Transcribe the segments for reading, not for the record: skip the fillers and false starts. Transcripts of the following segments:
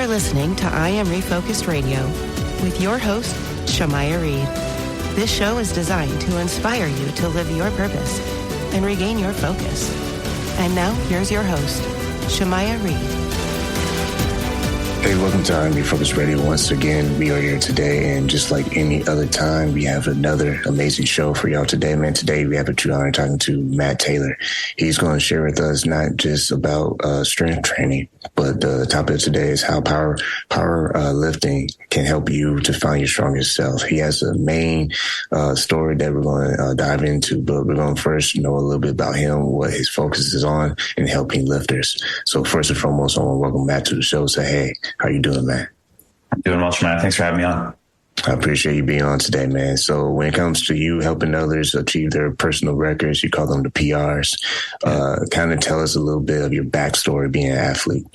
are listening to I Am Refocused Radio with your host, Shamaya Reed. This show is designed to inspire you to live your purpose and regain your focus. And now, here's your host, Shamaya Reed. Hey, welcome to I Am Refocused Radio. Once again, we are here today, and just like any other time, we have another amazing show for y'all today, man. Today, we have a true honor talking to Matt Taylor. He's going to share with us not just about strength training, but the topic of today is how power lifting can help you to find your strongest self. He has a main story that we're going to dive into, but we're going to first know a little bit about him, what his focus is on, and helping lifters. So first and foremost, I want to welcome Matt to the show. Say, hey, how you doing, man? I'm doing well, Shemaya. Thanks for having me on. I appreciate you being on today, man. So when it comes to you helping others achieve their personal records, you call them the PRs. Kind of tell us a little bit of your backstory being an athlete.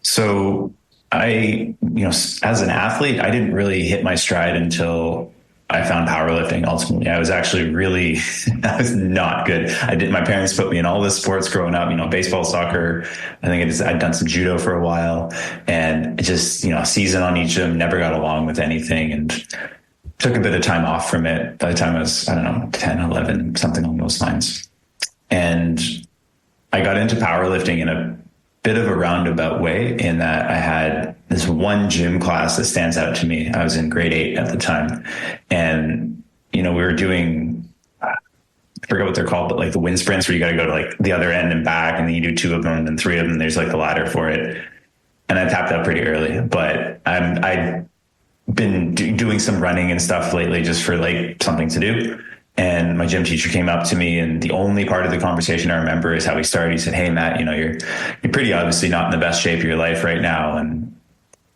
So as an athlete, I didn't really hit my stride until I found powerlifting. Ultimately, I was actually I was not good. My parents put me in all the sports growing up, baseball, soccer. I think I'd done some judo for a while, and it just, a season on each of them, never got along with anything, and took a bit of time off from it by the time I was, 10, 11, something along those lines. And I got into powerlifting in a bit of a roundabout way, in that I had this one gym class that stands out to me. I was in grade 8 at the time, and we were doing, I forget what they're called, but like the wind sprints, where you got to go to like the other end and back, and then you do 2 of them and then 3 of them. There's like the ladder for it, and I tapped out pretty early. But I'd been doing some running and stuff lately just for like something to do. And my gym teacher came up to me, and the only part of the conversation I remember is how he started. He said, "Hey, Matt, you're pretty obviously not in the best shape of your life right now." And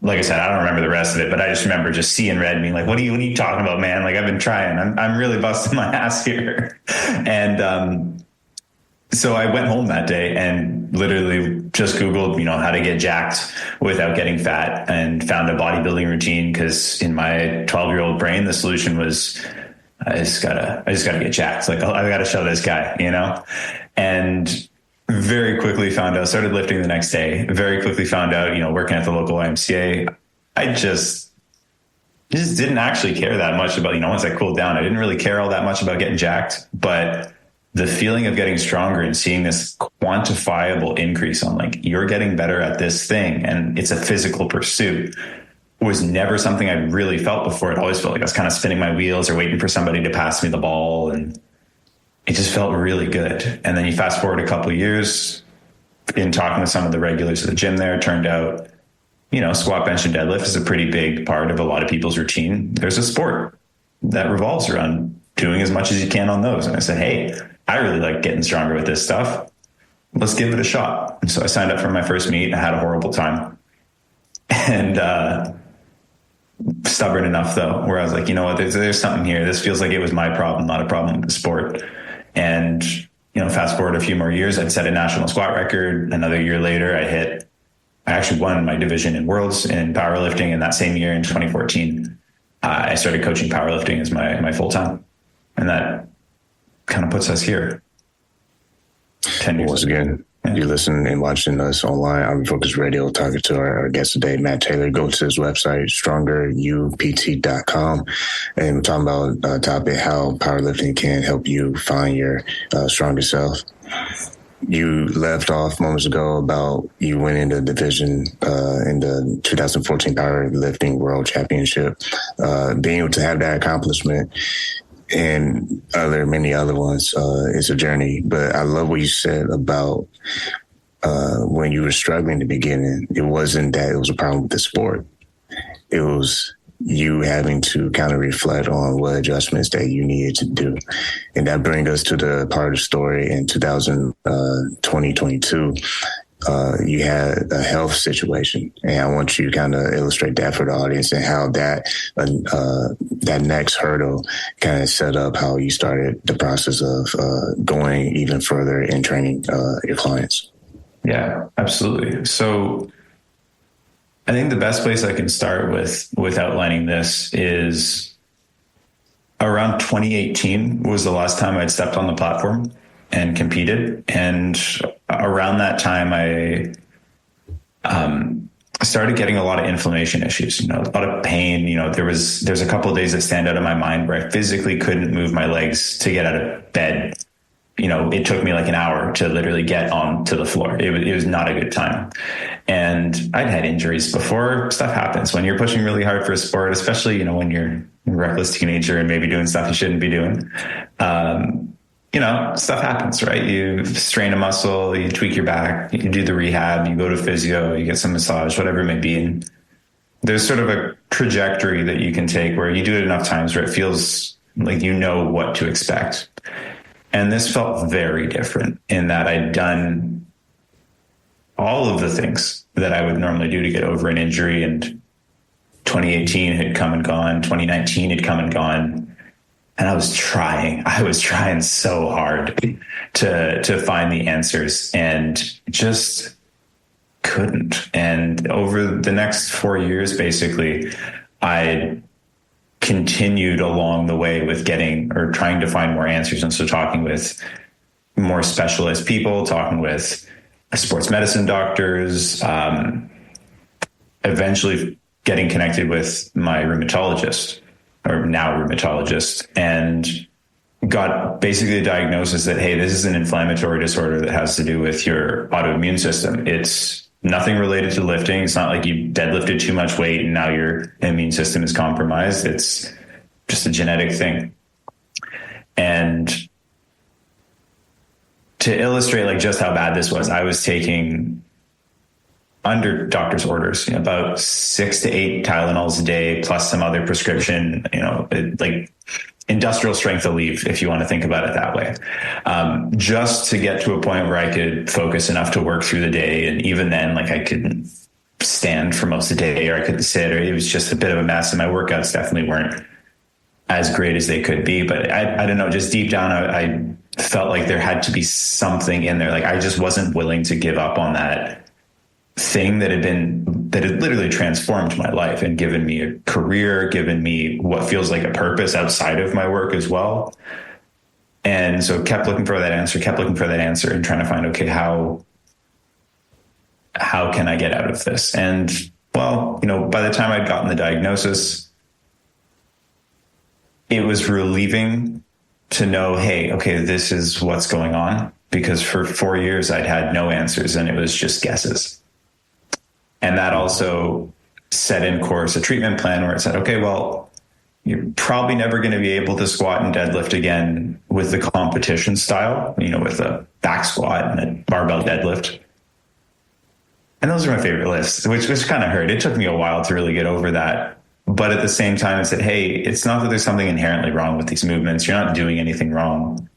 like I said, I don't remember the rest of it, but I just remember just seeing red and being like, what are you talking about, man? Like, I've been trying. I'm really busting my ass here. And so I went home that day and literally just Googled, how to get jacked without getting fat, and found a bodybuilding routine, because in my 12-year-old brain, the solution was, I just gotta get jacked. Like, I gotta show this guy, and very quickly started lifting the next day, very quickly found out, working at the local YMCA, I just didn't actually care that much about, once I cooled down, I didn't really care all that much about getting jacked, but the feeling of getting stronger and seeing this quantifiable increase on like, you're getting better at this thing, and it's a physical pursuit, was never something I really felt before. It always felt like I was kind of spinning my wheels or waiting for somebody to pass me the ball, and it just felt really good. And then you fast forward a couple of years, in talking with some of the regulars at the gym there, it turned out, squat, bench, and deadlift is a pretty big part of a lot of people's routine. There's a sport that revolves around doing as much as you can on those. And I said, hey, I really like getting stronger with this stuff. Let's give it a shot. And so I signed up for my first meet. I had a horrible time. And stubborn enough, though, where I was like, there's something here. This feels like it was my problem, not a problem with the sport. And, fast forward a few more years, I'd set a national squat record. Another year later, I actually won my division in worlds in powerlifting. And that same year in 2014, I started coaching powerlifting as my full time. And that kind of puts us here. 10 years. Once again, you're listening and watching us online on Refocused Radio, talking to our guest today, Matt Taylor. Go to his website, strongerupt.com. And we're talking about a topic, how powerlifting can help you find your strongest self. You left off moments ago about you went into division in the 2014 Powerlifting World Championship. Being able to have that accomplishment and many other ones, it's a journey. But I love what you said about when you were struggling in the beginning. It wasn't that it was a problem with the sport. It was you having to kind of reflect on what adjustments that you needed to do. And that brings us to the part of the story in 2022. You had a health situation, and I want you to kind of illustrate that for the audience and how that next hurdle kind of set up how you started the process of going even further in training your clients. Yeah, absolutely. So I think the best place I can start with outlining this is around 2018 was the last time I'd stepped on the platform and competed. And around that time, I started getting a lot of inflammation issues, a lot of pain. There's a couple of days that stand out in my mind where I physically couldn't move my legs to get out of bed. It took me like an hour to literally get onto the floor. It was not a good time. And I'd had injuries before. Stuff happens when you're pushing really hard for a sport, especially, when you're a reckless teenager and maybe doing stuff you shouldn't be doing. Stuff happens, right? You strain a muscle, you tweak your back, you do the rehab, you go to physio, you get some massage, whatever it may be. And there's sort of a trajectory that you can take where you do it enough times where it feels like you know what to expect. And this felt very different in that I'd done all of the things that I would normally do to get over an injury. And 2018 had come and gone, 2019 had come and gone. And I was trying so hard to find the answers and just couldn't. And over the next 4 years, basically, I continued along the way with trying to find more answers. And so talking with more specialist people, talking with sports medicine doctors, eventually getting connected with my rheumatologist, or now rheumatologist, and got basically a diagnosis that, hey, this is an inflammatory disorder that has to do with your autoimmune system. It's nothing related to lifting. It's not like you deadlifted too much weight and now your immune system is compromised. It's just a genetic thing. And to illustrate just how bad this was, I was taking, under doctor's orders, about 6 to 8 Tylenols a day, plus some other prescription, like industrial strength Aleve, if you want to think about it that way, just to get to a point where I could focus enough to work through the day. And even then, I couldn't stand for most of the day, or I couldn't sit, or it was just a bit of a mess. And my workouts definitely weren't as great as they could be. But I don't know, just deep down, I felt like there had to be something in there. I just wasn't willing to give up on that thing that had literally transformed my life and given me a career, given me what feels like a purpose outside of my work as well. And so kept looking for that answer, and trying to find, okay, how can I get out of this? And by the time I'd gotten the diagnosis, it was relieving to know, hey, okay, this is what's going on, because for 4 years I'd had no answers and it was just guesses. And that also set in course a treatment plan where it said, okay, well, you're probably never going to be able to squat and deadlift again with the competition style, with a back squat and a barbell deadlift. And those are my favorite lifts, which kind of hurt. It took me a while to really get over that. But at the same time, it said, hey, it's not that there's something inherently wrong with these movements. You're not doing anything wrong.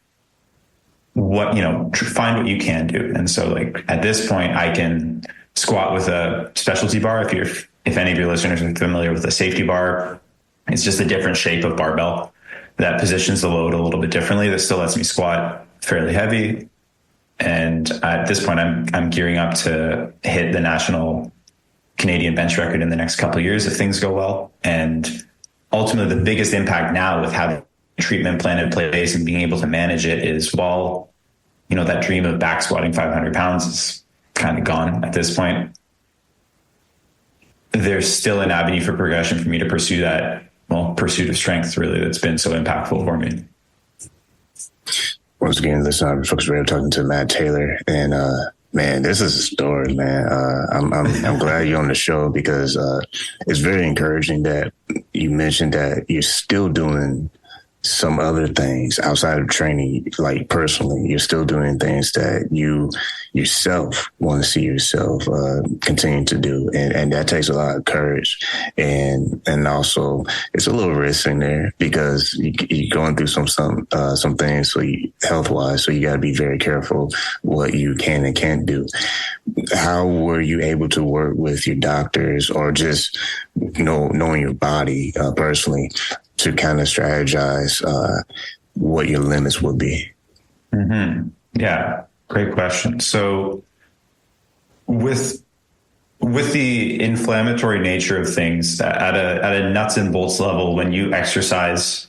Find what you can do. And so at this point, I can squat with a specialty bar. If any of your listeners are familiar with a safety bar, it's just a different shape of barbell that positions the load a little bit differently. That still lets me squat fairly heavy. And at this point, I'm gearing up to hit the national Canadian bench record in the next couple of years if things go well. And ultimately, the biggest impact now with having a treatment plan in place and being able to manage it is, that dream of back squatting 500 pounds is kind of gone at this point. There's still an avenue for progression for me to pursue that, pursuit of strength, really, that's been so impactful for me. Once again, listen, folks, we're talking to Matt Taylor, and man, this is a story, man. I'm glad you're on the show, because it's very encouraging that you mentioned that you're still doing some other things outside of training, personally. You're still doing things that you yourself want to see yourself continue to do, and that takes a lot of courage, and also it's a little risk in there, because you're going through some things, so health wise, so you got to be very careful what you can and can't do. How were you able to work with your doctors, or just knowing your body personally, to kind of strategize what your limits would be? Mm-hmm. Yeah, great question. So with the inflammatory nature of things, at a nuts and bolts level, when you exercise,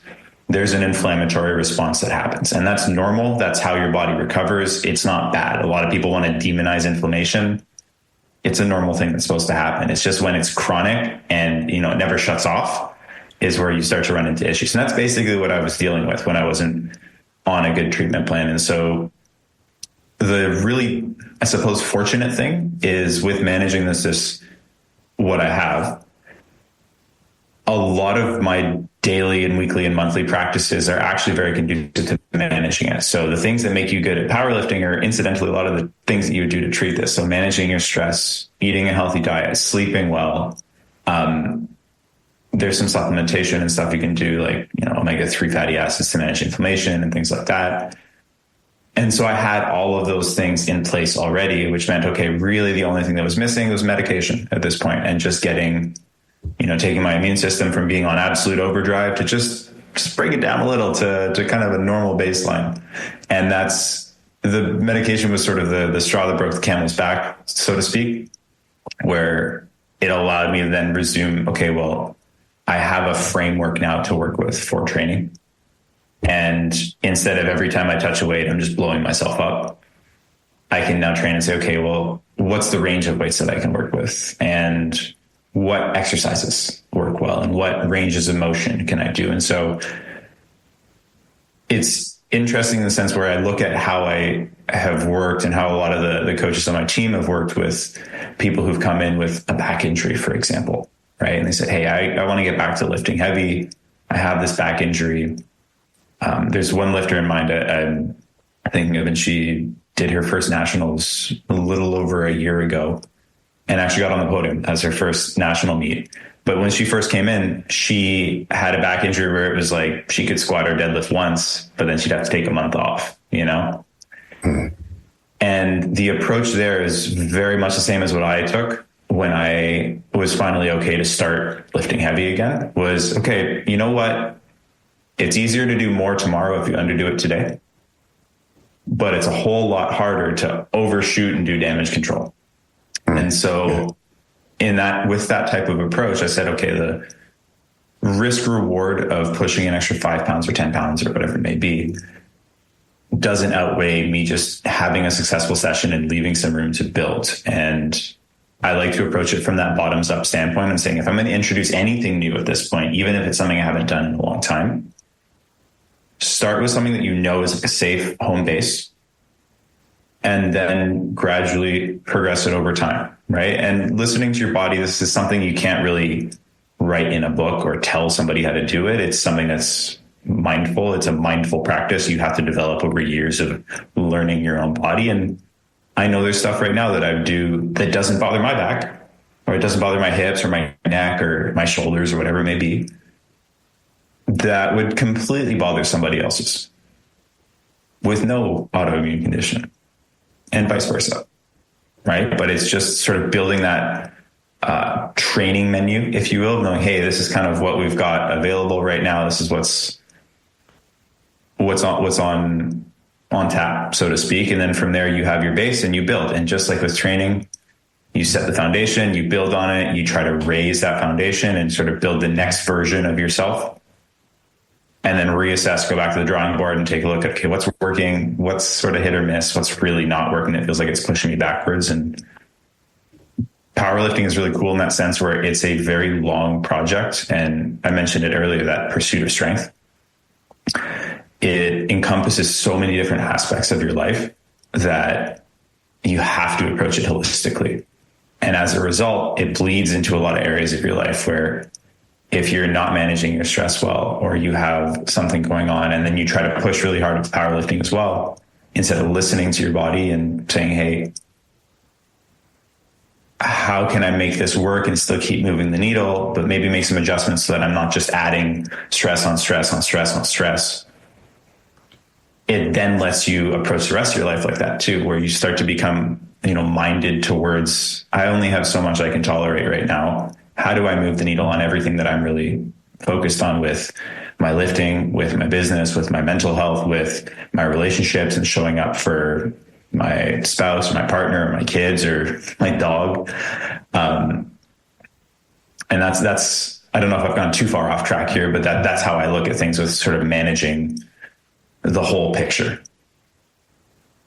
there's an inflammatory response that happens. And that's normal. That's how your body recovers. It's not bad. A lot of people want to demonize inflammation. it's a normal thing that's supposed to happen. It's just when it's chronic and, it never shuts off is where you start to run into issues. And that's basically what I was dealing with when I wasn't on a good treatment plan. And so the really, I suppose, fortunate thing is with managing this what I have, a lot of my daily and weekly and monthly practices are actually very conducive to managing it. So the things that make you good at powerlifting are incidentally a lot of the things that you would do to treat this. So managing your stress, eating a healthy diet, sleeping well. There's some supplementation and stuff you can do, like, omega-3 fatty acids to manage inflammation and things like that. And so I had all of those things in place already, which meant, okay, really the only thing that was missing was medication at this point, and just getting, taking my immune system from being on absolute overdrive to just bring it down a little to kind of a normal baseline. And that's, the medication was sort of the straw that broke the camel's back, so to speak, where it allowed me to then resume, okay, well, I have a framework now to work with for training. And instead of every time I touch a weight, I'm just blowing myself up, I can now train and say, okay, well, what's the range of weights that I can work with? And what exercises work well? And what ranges of motion can I do? And so it's interesting in the sense where I look at how I have worked and how a lot of the coaches on my team have worked with people who've come in with a back injury, for example, right? And they said, hey, I want to get back to lifting heavy. I have this back injury. There's one lifter in mind I'm thinking of, and she did her first nationals a little over a year ago and actually got on the podium as her first national meet. But when she first came in, she had a back injury where it was like she could squat or deadlift once, but then she'd have to take a month off, Mm-hmm. And the approach there is very much the same as what I took when I was finally okay to start lifting heavy again. Was, okay, you know what? It's easier to do more tomorrow if you underdo it today, but it's a whole lot harder to overshoot and do damage control. And so with that type of approach, I said, okay, the risk reward of pushing an extra 5 pounds or 10 pounds or whatever it may be doesn't outweigh me just having a successful session and leaving some room to build. And I like to approach it from that bottoms up standpoint and saying, if I'm going to introduce anything new at this point, even if it's something I haven't done in a long time, start with something that is a safe home base, and then gradually progress it over time, right? And listening to your body, this is something you can't really write in a book or tell somebody how to do it. It's something that's mindful. It's a mindful practice you have to develop over years of learning your own body. And I know there's stuff right now that I do that doesn't bother my back, or it doesn't bother my hips or my neck or my shoulders or whatever it may be, that would completely bother somebody else's with no autoimmune condition, and vice versa, right? But it's just sort of building that training menu, if you will, knowing, hey, this is kind of what we've got available right now. This is what's on tap, so to speak. And then from there, you have your base and you build. And just like with training, you set the foundation, you build on it, you try to raise that foundation and sort of build the next version of yourself. And then reassess, go back to the drawing board and take a look at, okay, what's working, what's sort of hit or miss, what's really not working. It feels like it's pushing me backwards. And powerlifting is really cool in that sense where it's a very long project. And I mentioned it earlier, that pursuit of strength. It encompasses so many different aspects of your life that you have to approach it holistically. And as a result, it bleeds into a lot of areas of your life where if you're not managing your stress well, or you have something going on and then you try to push really hard with powerlifting as well, instead of listening to your body and saying, hey, how can I make this work and still keep moving the needle, but maybe make some adjustments so that I'm not just adding stress on stress on stress on stress. It then lets you approach the rest of your life like that too, where you start to become, minded towards, I only have so much I can tolerate right now. How do I move the needle on everything that I'm really focused on with my lifting, with my business, with my mental health, with my relationships, and showing up for my spouse or my partner or my kids or my dog. And that's, I don't know if I've gone too far off track here, but that's how I look at things with sort of managing the whole picture.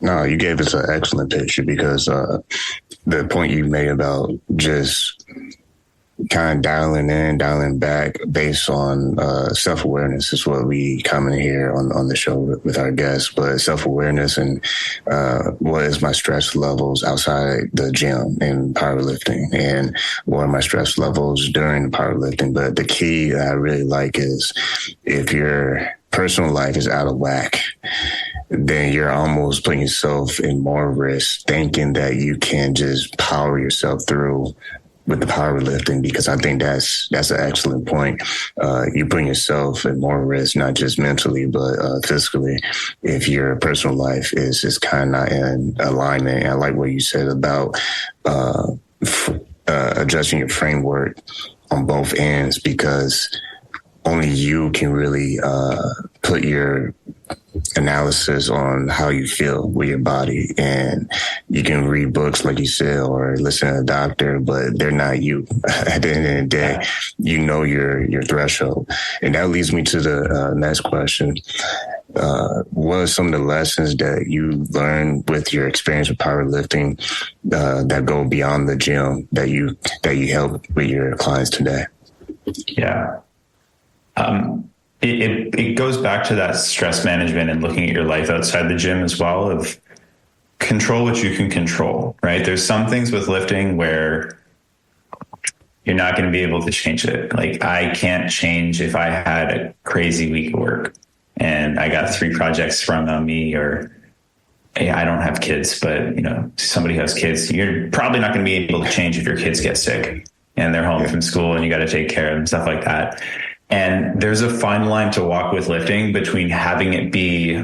No, you gave us an excellent picture because the point you made about just kind of dialing in, dialing back based on self-awareness is what we come in here on the show with our guests. But self-awareness and what is my stress levels outside the gym and powerlifting, and what are my stress levels during powerlifting. But the key that I really like is if your personal life is out of whack, then you're almost putting yourself in more risk thinking that you can just power yourself through with the powerlifting, because I think that's an excellent point. You bring yourself at more risk, not just mentally, but physically, if your personal life is just kind of not in alignment. And I like what you said about adjusting your framework on both ends, because only you can really put your analysis on how you feel with your body. And you can read books, like you said, or listen to a doctor, but they're not you. At the end of the day, you know your threshold. And that leads me to the next question. What are some of the lessons that you learned with your experience with powerlifting that go beyond the gym that you help with your clients today? Yeah. It goes back to that stress management and looking at your life outside the gym as well, of control what you can control, right? There's some things with lifting where you're not going to be able to change it. Like, I can't change if I had a crazy week of work and I got 3 projects sprung on me, or hey, I don't have kids, but somebody who has kids, you're probably not going to be able to change if your kids get sick and they're home from school and you got to take care of them, stuff like that. And there's a fine line to walk with lifting between having it be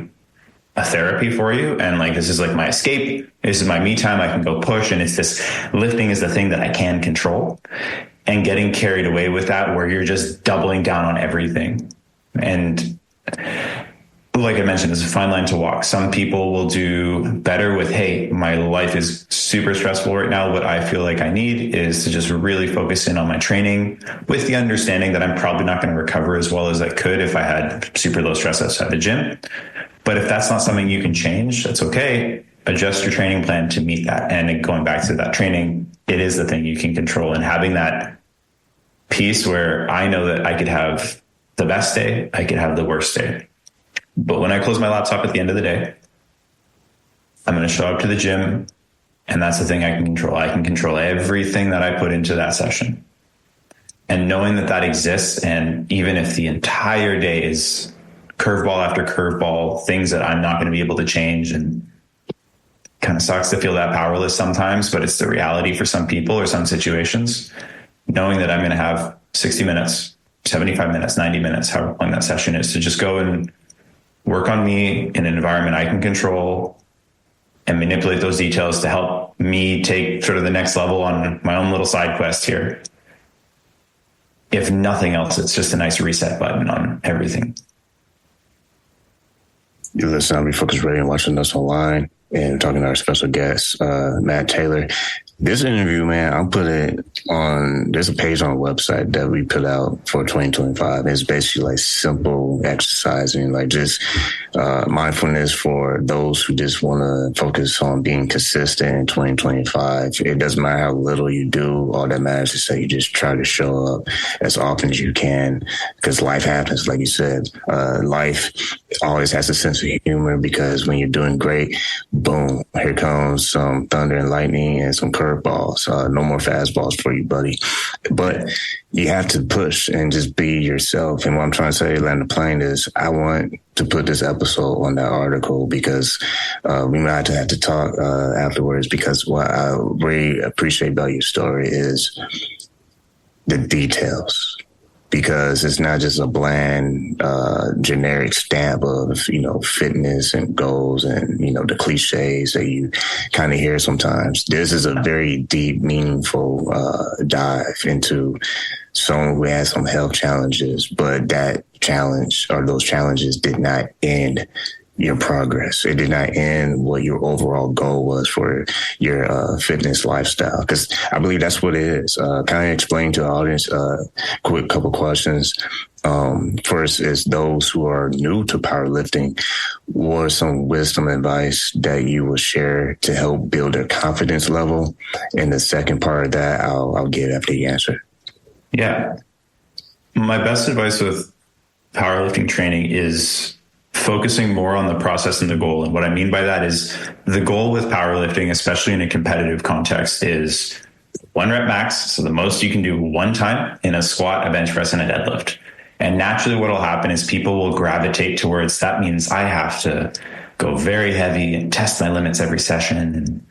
a therapy for you and like, this is like my escape, this is my me time, I can go push, and it's this, lifting is the thing that I can control, and getting carried away with that where you're just doubling down on everything. And like I mentioned, it's a fine line to walk. Some people will do better with, hey, my life is super stressful right now. What I feel like I need is to just really focus in on my training, with the understanding that I'm probably not going to recover as well as I could if I had super low stress outside the gym. But if that's not something you can change, that's okay. Adjust your training plan to meet that. And going back to that training, it is the thing you can control. And having that piece where I know that I could have the best day, I could have the worst day. But when I close my laptop at the end of the day, I'm going to show up to the gym, and that's the thing I can control. I can control everything that I put into that session. And knowing that that exists, and even if the entire day is curveball after curveball, things that I'm not going to be able to change, and kind of sucks to feel that powerless sometimes, but it's the reality for some people or some situations, knowing that I'm going to have 60 minutes, 75 minutes, 90 minutes, however long that session is, to just go and work on me in an environment I can control and manipulate those details to help me take sort of the next level on my own little side quest here. If nothing else, it's just a nice reset button on everything. You're listening to Refocus Radio and watching us online, and talking to our special guest, Matt Taylor. This interview, man, I'll put it on, there's a page on the website that we put out for 2025. It's basically like simple exercising, like just mindfulness for those who just want to focus on being consistent in 2025. It doesn't matter how little you do. All that matters is that you just try to show up as often as you can, because life happens. Like you said, life always has a sense of humor, because when you're doing great, boom, here comes some thunder and lightning and some curveballs. No more fastballs for you, buddy. But you have to push and just be yourself. And what I'm trying to say, land the plane, is I want to put this episode on that article, because we might have to talk afterwards, because what I really appreciate about your story is the details. Because it's not just a bland, generic stamp of, fitness and goals and, the cliches that you kind of hear sometimes. This is a very deep, meaningful dive into someone who had some health challenges, but that challenge, or those challenges, did not end your progress. It did not end what your overall goal was for your fitness lifestyle. Because I believe that's what it is. Kind of explain to the audience, quick couple questions. First is those who are new to powerlifting, what are some wisdom advice that you will share to help build their confidence level? And the second part of that, I'll get after the answer. Yeah. My best advice with powerlifting training is focusing more on the process and the goal. And what I mean by that is the goal with powerlifting, especially in a competitive context, is 1 rep max. So the most you can do one time in a squat, a bench press, and a deadlift. And naturally what will happen is people will gravitate towards that means I have to go very heavy and test my limits every session. And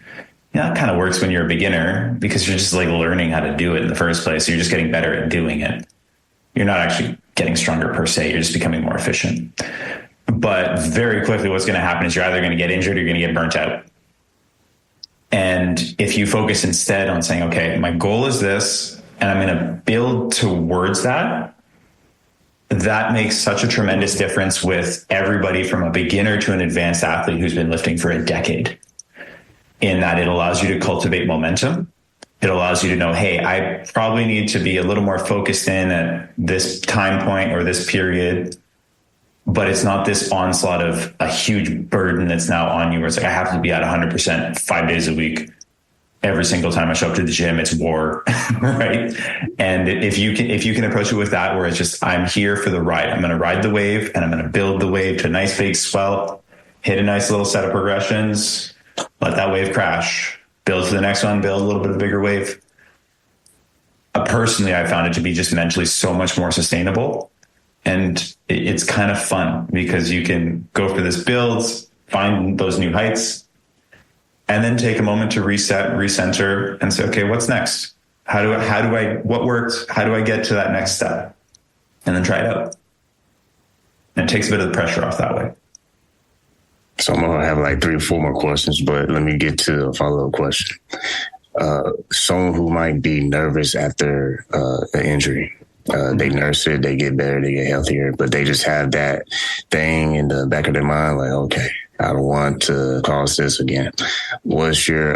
that kind of works when you're a beginner because you're just like learning how to do it in the first place. You're just getting better at doing it. You're not actually getting stronger per se. You're just becoming more efficient. But very quickly, what's going to happen is you're either going to get injured or you're going to get burnt out. And if you focus instead on saying, okay, my goal is this, and I'm going to build towards that, that makes such a tremendous difference with everybody from a beginner to an advanced athlete who's been lifting for a decade, in that it allows you to cultivate momentum. It allows you to know, hey, I probably need to be a little more focused in at this time point or this period, but it's not this onslaught of a huge burden that's now on you where it's like, I have to be at 100% 5 days a week. Every single time I show up to the gym, it's war, right? And if you can approach it with that, where it's just, I'm here for the ride. I'm going to ride the wave and I'm going to build the wave to a nice big swell, hit a nice little set of progressions, let that wave crash, build to the next one, build a little bit of a bigger wave. Personally, I found it to be just mentally so much more sustainable. And it's kind of fun because you can go for this build, find those new heights, and then take a moment to reset, recenter, and say, okay, what's next? What worked? How do I get to that next step? And then try it out. And it takes a bit of the pressure off that way. So I'm going to have like 3 or 4 more questions, but let me get to a follow-up question. Someone who might be nervous after an injury, they nurse it, they get better, they get healthier, but they just have that thing in the back of their mind, like, okay, I don't want to cause this again. What's your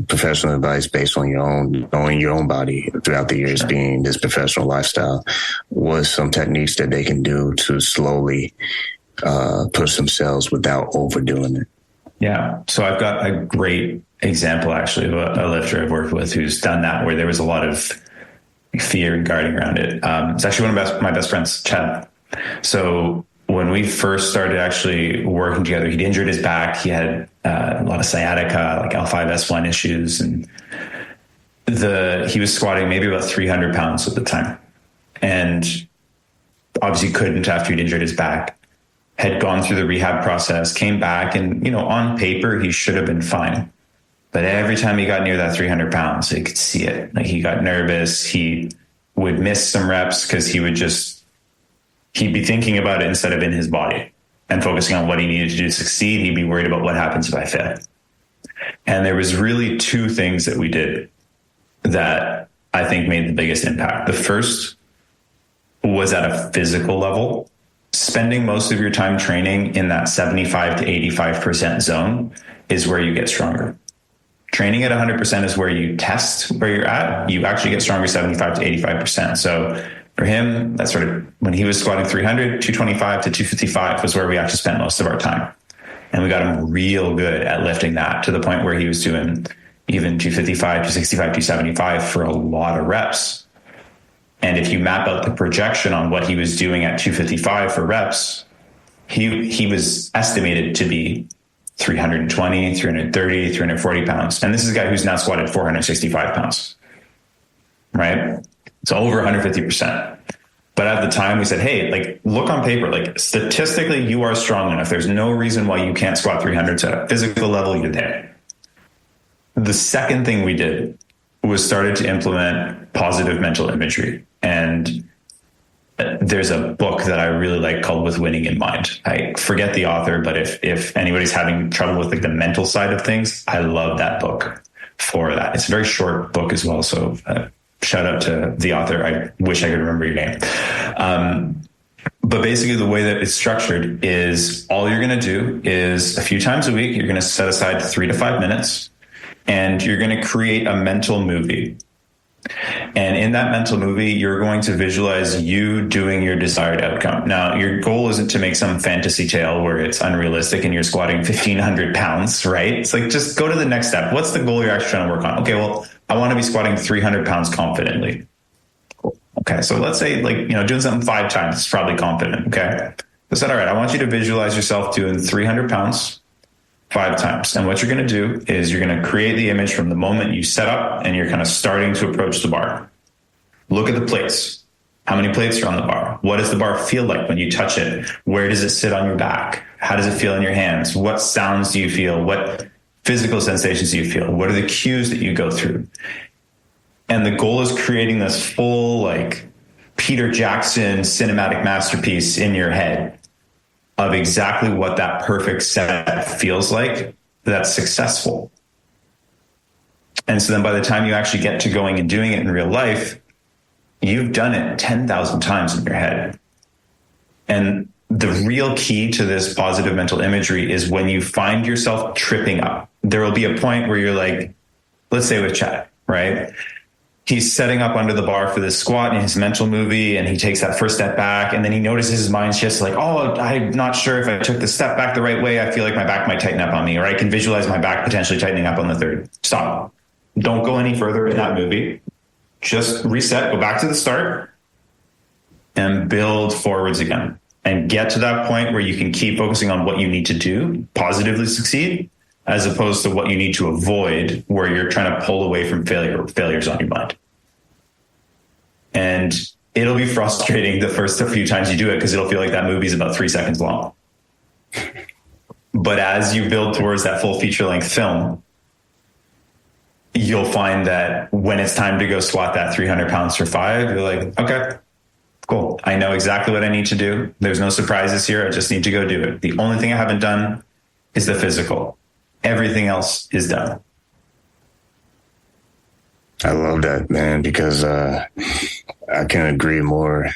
professional advice based on your own, knowing your own body throughout the years, being this professional lifestyle? What's some techniques that they can do to slowly push themselves without overdoing it? Yeah. So I've got a great example actually of a lifter I've worked with who's done that, where there was a lot of fear and guarding around it. It's actually one of my best friends, Chad. So when we first started actually working together, he'd injured his back. He had a lot of sciatica, like L5-S1 issues. And he was squatting maybe about 300 pounds at the time. And obviously couldn't after he'd injured his back. Had gone through the rehab process, came back, and, on paper, he should have been fine. But every time he got near that 300 pounds, he could see it. Like, he got nervous. He would miss some reps because he'd be thinking about it instead of in his body and focusing on what he needed to do to succeed. He'd be worried about what happens if I fail. And there was really 2 things that we did that I think made the biggest impact. The first was at a physical level. Spending most of your time training in that 75 to 85% zone is where you get stronger. Training at 100% is where you test where you're at. You actually get stronger 75 to 85%. So for him, that's sort of when he was squatting 300, 225 to 255 was where we actually spent most of our time. And we got him real good at lifting that to the point where he was doing even 255, 265, 275 for a lot of reps. And if you map out the projection on what he was doing at 255 for reps, he was estimated to be 320, 330, 340 pounds. And this is a guy who's now squatted 465 pounds, right? So over 150%. But at the time we said, hey, like, look on paper, like, statistically, you are strong enough. There's no reason why you can't squat 300 at a physical level. You're there. The second thing we did was started to implement positive mental imagery. And there's a book that I really like called With Winning in Mind. I forget the author, but if anybody's having trouble with like the mental side of things, I love that book for that. It's a very short book as well. So shout out to the author. I wish I could remember your name. But basically the way that it's structured is all you're going to do is a few times a week, you're going to set aside 3 to 5 minutes and you're going to create a mental movie. And in that mental movie, you're going to visualize you doing your desired outcome. Now, your goal isn't to make some fantasy tale where it's unrealistic and you're squatting 1,500 pounds, right? It's like, just go to the next step. What's the goal you're actually trying to work on? Okay, well, I want to be squatting 300 pounds confidently. Okay, so let's say doing something 5 times is probably confident, okay? I said, all right, I want you to visualize yourself doing 300 pounds 5 times. And what you're going to do is you're going to create the image from the moment you set up and you're kind of starting to approach the bar. Look at the plates. How many plates are on the bar? What does the bar feel like when you touch it? Where does it sit on your back? How does it feel in your hands? What sounds do you feel? What physical sensations do you feel? What are the cues that you go through? And the goal is creating this full, Peter Jackson cinematic masterpiece in your head of exactly what that perfect set feels like that's successful. And so then by the time you actually get to going and doing it in real life, you've done it 10,000 times in your head. And the real key to this positive mental imagery is when you find yourself tripping up, there will be a point where you're like, let's say with Chad, right? He's setting up under the bar for this squat in his mental movie, and he takes that first step back, and then he notices his mind's just like, oh, I'm not sure if I took the step back the right way. I feel like my back might tighten up on me, or I can visualize my back potentially tightening up on the third. Stop. Don't go any further in that movie. Just reset, go back to the start, and build forwards again. And get to that point where you can keep focusing on what you need to do, positively succeed, as opposed to what you need to avoid, where you're trying to pull away from failures on your mind. And it'll be frustrating the first few times you do it because it'll feel like that movie is about 3 seconds long. But as you build towards that full feature-length film, you'll find that when it's time to go squat that 300 pounds for 5, you're like, okay, cool. I know exactly what I need to do. There's no surprises here. I just need to go do it. The only thing I haven't done is the physical. Everything else is done. I love that, man, because I can agree more.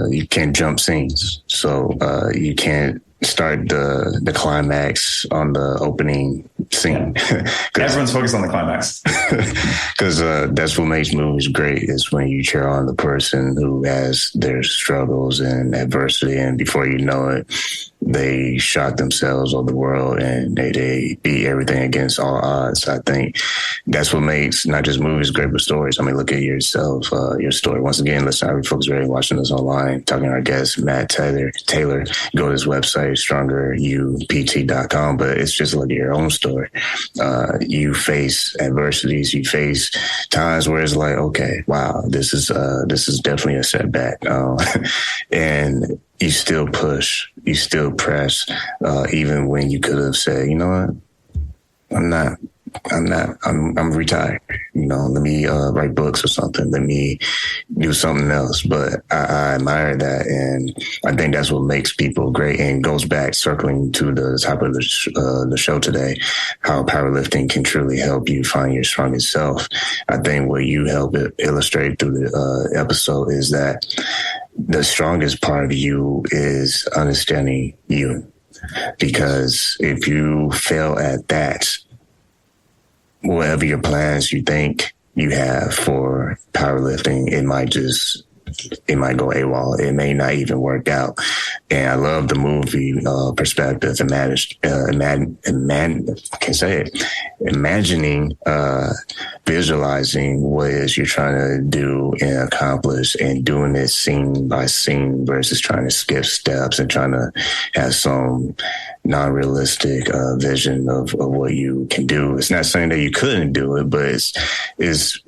You can't jump scenes. So you can't start the climax on the opening scene. Everyone's focused on the climax. Because that's what makes movies great, is when you cheer on the person who has their struggles and adversity, and before you know it, they shock themselves or the world, and they beat everything against all odds. I think that's what makes not just movies great, but stories. I mean, look at yourself, your story. Once again, listen, every folks really watching us online, talking to our guest, Matt Taylor. Go to his website, StrongerUPT.com, but it's just look at your own story. You face adversities, you face times where it's like, okay, wow, this is definitely a setback. And you still push, you still press, even when you could have said, you know what, I'm retired. Let me write books or something. Let me do something else. But I admire that. And I think that's what makes people great, and goes back, circling to the top of the show today, how powerlifting can truly help you find your strongest self. I think what you help illustrate through the episode is that the strongest part of you is understanding you. Because if you fail at that, whatever your plans you think you have for powerlifting, it might go AWOL. It may not even work out. And I love the movie perspective, imagining, visualizing what it is you're trying to do and accomplish, and doing it scene by scene versus trying to skip steps and trying to have some non-realistic vision of what you can do. It's not saying that you couldn't do it, but it's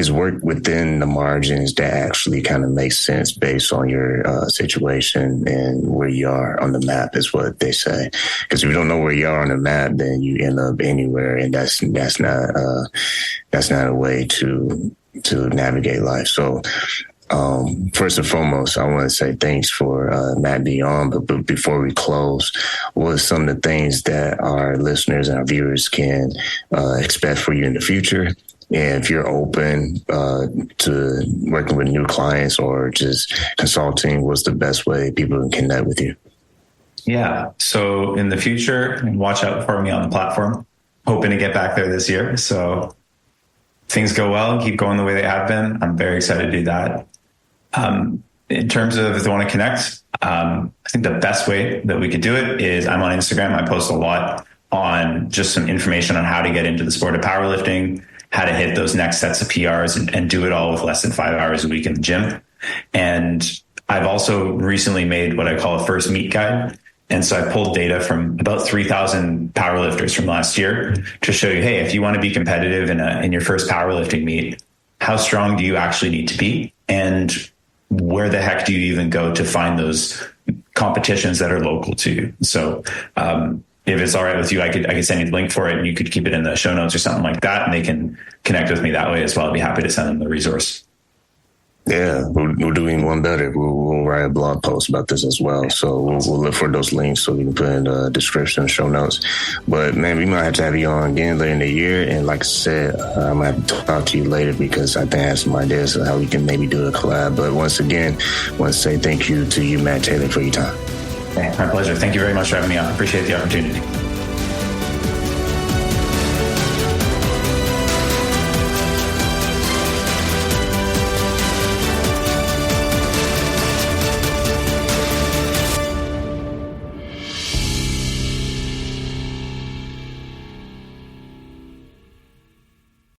work within the margins that actually kind of makes sense based on your situation and where you are on the map, is what they say. Because if you don't know where you are on the map, then you end up anywhere, and that's not a way to navigate life. So first and foremost, I want to say thanks for Matt being on. But before we close, what are some of the things that our listeners and our viewers can expect for you in the future? And if you're open to working with new clients or just consulting, what's the best way people can connect with you? Yeah. So in the future, watch out for me on the platform. Hoping to get back there this year. So things go well, keep going the way they have been. I'm very excited to do that. In terms of if they want to connect, I think the best way that we could do it is I'm on Instagram. I post a lot on just some information on how to get into the sport of powerlifting, how to hit those next sets of PRs and do it all with less than 5 hours a week in the gym. And I've also recently made what I call a first meet guide. And so I pulled data from about 3,000 powerlifters from last year to show you, hey, if you want to be competitive in your first powerlifting meet, how strong do you actually need to be? And where the heck do you even go to find those competitions that are local to you? So if it's all right with you, I could send you the link for it and you could keep it in the show notes or something like that. And they can connect with me that way as well. I'd be happy to send them the resource. Yeah, we'll do even one better. We'll write a blog post about this as well. So we'll look for those links so we can put in the description, show notes. But man, we might have to have you on again later in the year. And like I said, I'm going to have to talk to you later because I think I have some ideas of how we can maybe do a collab. But once again, I want to say thank you to you, Matt Taylor, for your time. My pleasure. Thank you very much for having me on. I appreciate the opportunity.